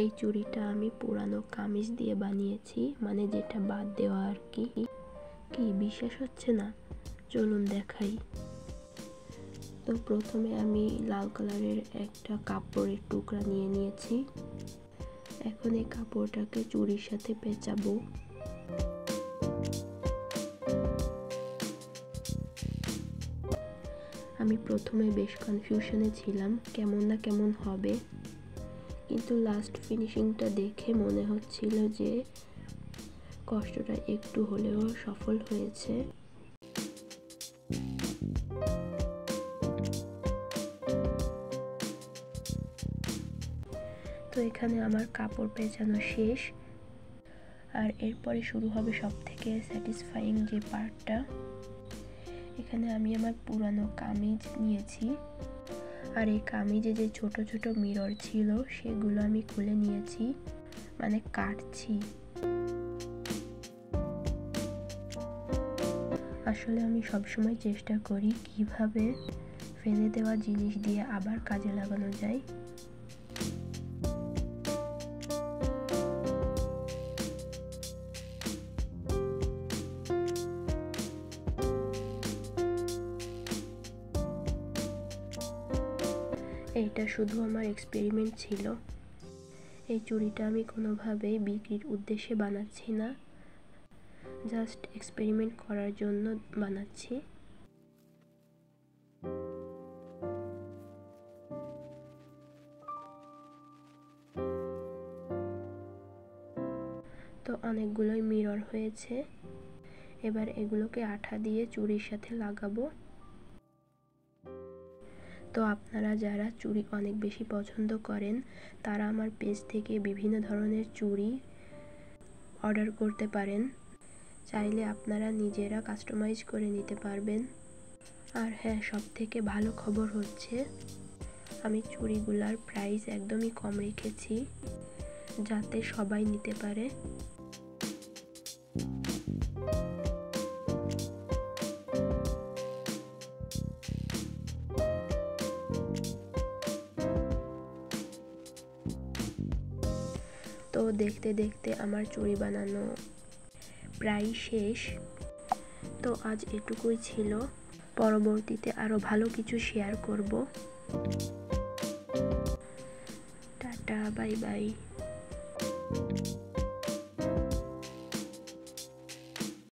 এই চুড়িটা আমি পুরানো কামিজ দিয়ে বানিয়েছি, মানে যেটা বাদ দেওয়া আর কি। কি বিশ্বাস হচ্ছে না? চলুন দেখাই। তো প্রথমে আমি লাল কালারের একটা কাপড়ের টুকরা নিয়ে নিয়েছি। এখন এই কাপড়টাকে চুড়ির সাথে পেঁচাবো। আমি প্রথমে বেশ কনফিউশনে ছিলাম কেমন না কেমন হবে, কিন্তু লাস্ট ফিনিশিংটা দেখে মনে হচ্ছিল যে কষ্টটা একটু হলেও সফল হয়েছে। তো এখানে আমার কাপড় পেঁচানো শেষ, আর এরপরে শুরু হবে সবথেকে স্যাটিসফাইং যে পার্টটা। এখানে আমি আমার পুরানো কামিজ নিয়েছি, আর এই কামিজে যে ছোট ছোট মিরর ছিল সেগুলো আমি খুলে নিয়েছি, মানে কাটছি। আসলে আমি সবসময় চেষ্টা করি কিভাবে ফেলে দেওয়া জিনিস দিয়ে আবার কাজে লাগানো যায়। এইটা শুধু আমার এক্সপেরিমেন্ট ছিল। এই চুড়িটা আমি কোনোভাবেই বিক্রির উদ্দেশ্যে বানাচ্ছি না, জাস্ট এক্সপেরিমেন্ট করার জন্য বানাচ্ছি। তো অনেকগুলোই মিরর হয়েছে, এবার এগুলোকে আঠা দিয়ে চুড়ির সাথে লাগাবো। তো আপনারা যারা চুড়ি অনেক বেশি পছন্দ করেন তারা আমার পেজ থেকে বিভিন্ন ধরনের চুড়ি অর্ডার করতে পারেন। চাইলে আপনারা নিজেরা কাস্টমাইজ করে নিতে পারবেন। আর হ্যাঁ, সবথেকে ভালো খবর হচ্ছে আমি চুড়িগুলার প্রাইস একদমই কম রেখেছি, যাতে সবাই নিতে পারে। তো দেখতে দেখতে আমার চুড়ি বানানো প্রায় শেষ। তো আজ এটুকুই ছিল, পরবর্তীতে আরো ভালো কিছু শেয়ার করব। Tata, bye bye.